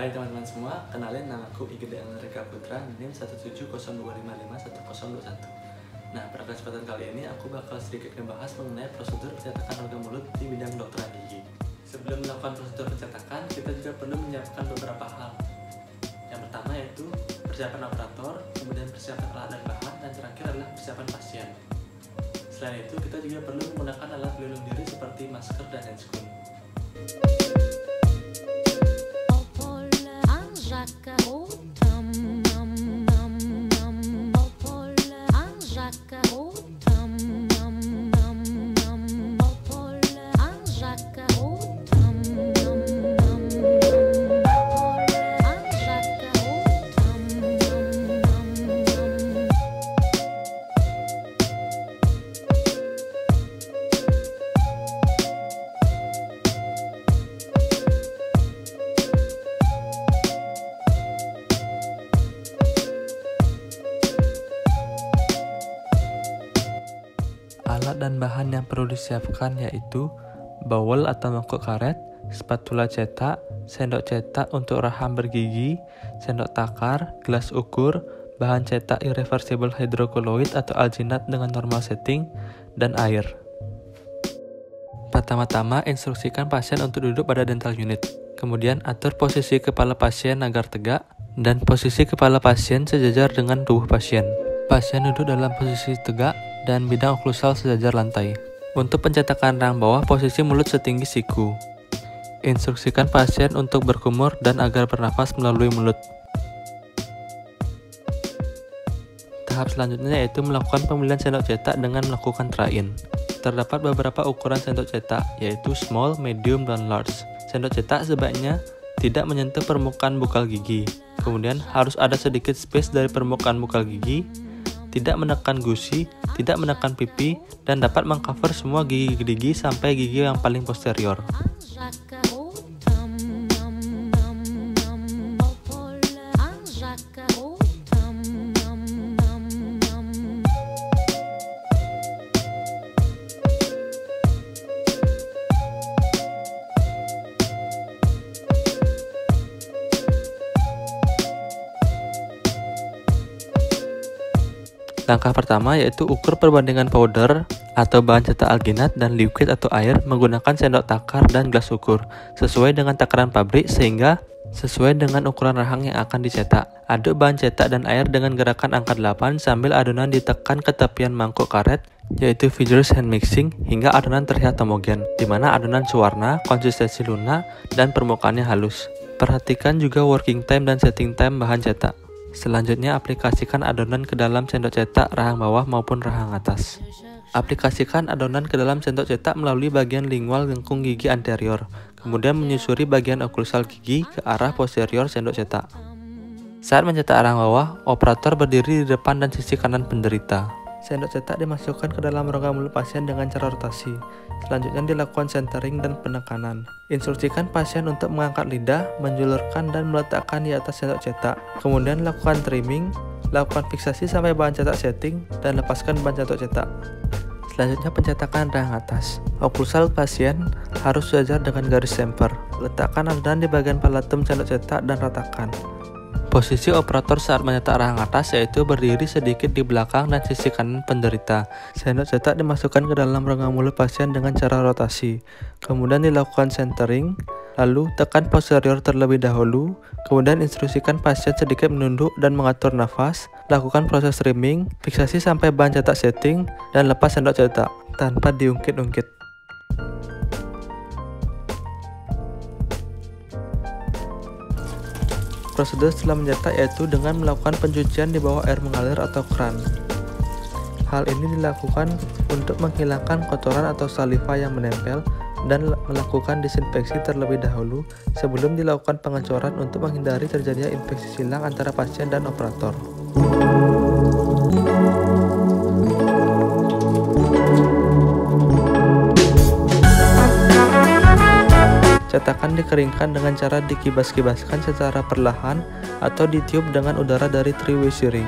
Hai teman-teman semua, kenalin nama aku Igede Reka Putra, NIM 17025511021. Nah, pada kesempatan kali ini aku bakal sedikit membahas mengenai prosedur pencetakan organ mulut di bidang kedokteran gigi. Sebelum melakukan prosedur pencetakan, kita juga perlu menyiapkan beberapa hal. Yang pertama yaitu persiapan operator, kemudian persiapan alat dan bahan, dan terakhir adalah persiapan pasien. Selain itu, kita juga perlu menggunakan alat pelindung diri seperti masker dan handscoon. Alat dan bahan yang perlu disiapkan yaitu bowel atau mangkuk karet, spatula cetak, sendok cetak untuk rahang bergigi, sendok takar, gelas ukur, bahan cetak irreversible hydrocolloid atau alginat dengan normal setting, dan air. Pertama-tama, instruksikan pasien untuk duduk pada dental unit. Kemudian, atur posisi kepala pasien agar tegak, dan posisi kepala pasien sejajar dengan tubuh pasien. Pasien duduk dalam posisi tegak dan bidang oklusal sejajar lantai. Untuk pencetakan rahang bawah, posisi mulut setinggi siku. Instruksikan pasien untuk berkumur dan agar bernafas melalui mulut. Tahap selanjutnya yaitu melakukan pemilihan sendok cetak dengan melakukan try-in. Terdapat beberapa ukuran sendok cetak, yaitu small, medium, dan large. Sendok cetak sebaiknya tidak menyentuh permukaan bukal gigi. Kemudian harus ada sedikit space dari permukaan bukal gigi, tidak menekan gusi, tidak menekan pipi, dan dapat mengcover semua gigi sampai gigi yang paling posterior. Langkah pertama yaitu ukur perbandingan powder atau bahan cetak alginat dan liquid atau air menggunakan sendok takar dan gelas ukur sesuai dengan takaran pabrik sehingga sesuai dengan ukuran rahang yang akan dicetak. Aduk bahan cetak dan air dengan gerakan angka 8 sambil adonan ditekan ke tepian mangkuk karet yaitu vigorous hand mixing hingga adonan terlihat homogen, di mana adonan sewarna, konsistensi lunak, dan permukaannya halus. Perhatikan juga working time dan setting time bahan cetak. Selanjutnya, aplikasikan adonan ke dalam sendok cetak rahang bawah maupun rahang atas. Aplikasikan adonan ke dalam sendok cetak melalui bagian lingual lengkung gigi anterior, kemudian menyusuri bagian oklusal gigi ke arah posterior sendok cetak. Saat mencetak rahang bawah, operator berdiri di depan dan sisi kanan penderita. Sendok cetak dimasukkan ke dalam rongga mulut pasien dengan cara rotasi. Selanjutnya dilakukan centering dan penekanan. Instruksikan pasien untuk mengangkat lidah, menjulurkan dan meletakkan di atas sendok cetak. Kemudian lakukan trimming, lakukan fiksasi sampai bahan cetak setting, dan lepaskan bahan cetak cetak. Selanjutnya pencetakan rahang atas. Oklusal pasien harus sejajar dengan garis chamfer. Letakkan adonan di bagian palatum sendok cetak dan ratakan. Posisi operator saat mencetak rahang atas yaitu berdiri sedikit di belakang dan sisi kanan penderita. Sendok cetak dimasukkan ke dalam rongga mulut pasien dengan cara rotasi. Kemudian dilakukan centering, lalu tekan posterior terlebih dahulu. Kemudian instruksikan pasien sedikit menunduk dan mengatur nafas. Lakukan proses trimming, fiksasi sampai bahan cetak setting, dan lepas sendok cetak tanpa diungkit-ungkit. Prosedur setelah mencetak yaitu dengan melakukan pencucian di bawah air mengalir atau kran. Hal ini dilakukan untuk menghilangkan kotoran atau saliva yang menempel dan melakukan disinfeksi terlebih dahulu sebelum dilakukan pengecoran untuk menghindari terjadinya infeksi silang antara pasien dan operator. Cetakan dikeringkan dengan cara dikibas-kibaskan secara perlahan atau ditiup dengan udara dari three-way shearing.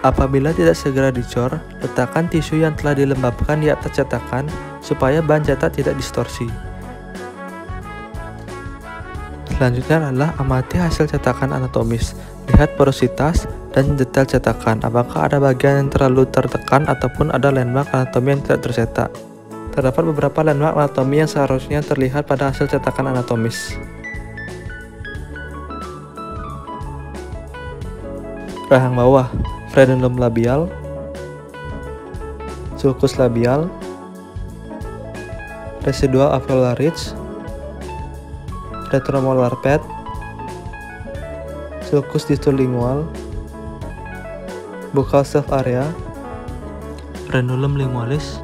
Apabila tidak segera dicor, letakkan tisu yang telah dilembabkan di atas cetakan supaya bahan cetak tidak distorsi. Selanjutnya adalah amati hasil cetakan anatomis. Lihat porositas dan detail cetakan. Apakah ada bagian yang terlalu tertekan ataupun ada landmark anatomi yang tidak tercetak. Terdapat beberapa landmark anatomi yang seharusnya terlihat pada hasil cetakan anatomis. Rahang bawah, frenulum labial, sulcus labial, residual alveolar ridge, retromolar pad, sulcus distal lingual, buccal self area, frenulum lingualis,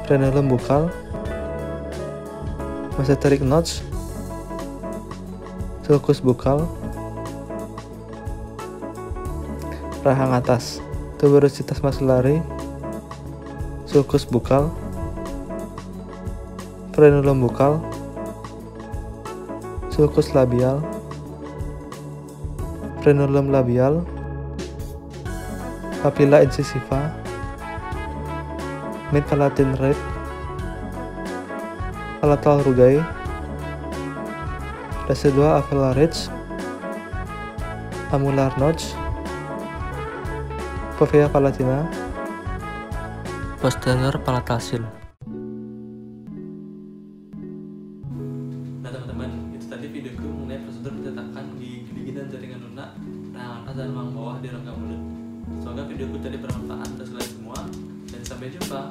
frenulum buccal, mesenteric notch, sulcus buccal. Rahang atas, tuberositas maxillary, sulcus buccal, frenulum buccal, sulcus labial, frenulum labial, papilla incisiva, mid palatine ridge, palatal rugae, residual alveolar ridge, amular notch, fovea palatina, posterior palatal. Nah teman-teman, itu tadi videoku mengenai prosedur pencetakan di gigi dan jaringan lunak, rahang atas dan rahang bawah di rongga mulut. Semoga videoku tadi bermanfaat untuk kalian semua, dan sampai jumpa.